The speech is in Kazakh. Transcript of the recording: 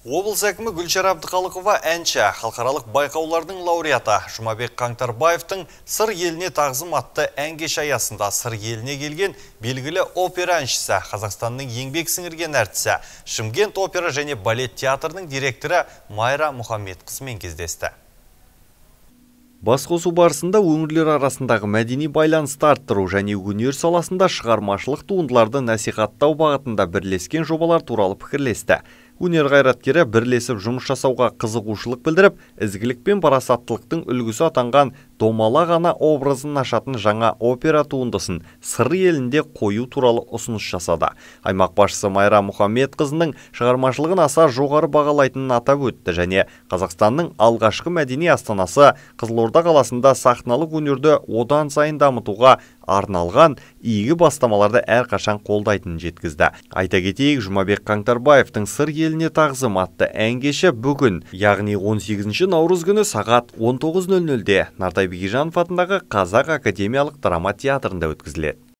Облыс әкімі Гүлшара Әбдіқалықова әнші, халықаралық байқаулардың лауреаты Жұмабек Қаңтарбаевтың «Сыр еліне тағзым» атты ән кеші аясында сыр еліне келген белгілі опера әншісі, Қазақстанның еңбек сіңірген әртісі, Шымкент опера және балет театрының директоры Майра Мұхаммедқызымен кездесті. Басқосу барысында өңірлер арасындағы мәдени байланысты арттыру және өнер саласында шығармашылық туындыларды насихаттау бағытында бірлескен жобалар туралы пікірлесті. Өнер қайраткері бірлесіп жұмыс жасауға қызығушылық білдіріп, ізгілік пен парасаттылықтың үлгісі атанған Домала ғана образын ашатын жаңа опера туындысын сыр елінде қою туралы ұсыныс жасады. Аймақ басшысы Майра Мұхаммедқызының шығармашылығын аса жоғары бағалайтынын атап өтті және Қазақстанның алғашқы мәдени астанасы Қызылорда қаласында сахналық өнерді одан сайын дамытуға арналған игі бастамаларды әрқашан қолдайтынын жеткізді. Айта кетейік, Жұмабек Қаңтарбаевтың «Сыр еліне тағзым» атты ән кеші бүгін, яғни 18 наурыз күні сағат 19:00-де Нартай Бекежанов атындағы Қазақ академиялық драма театрында өткізіледі.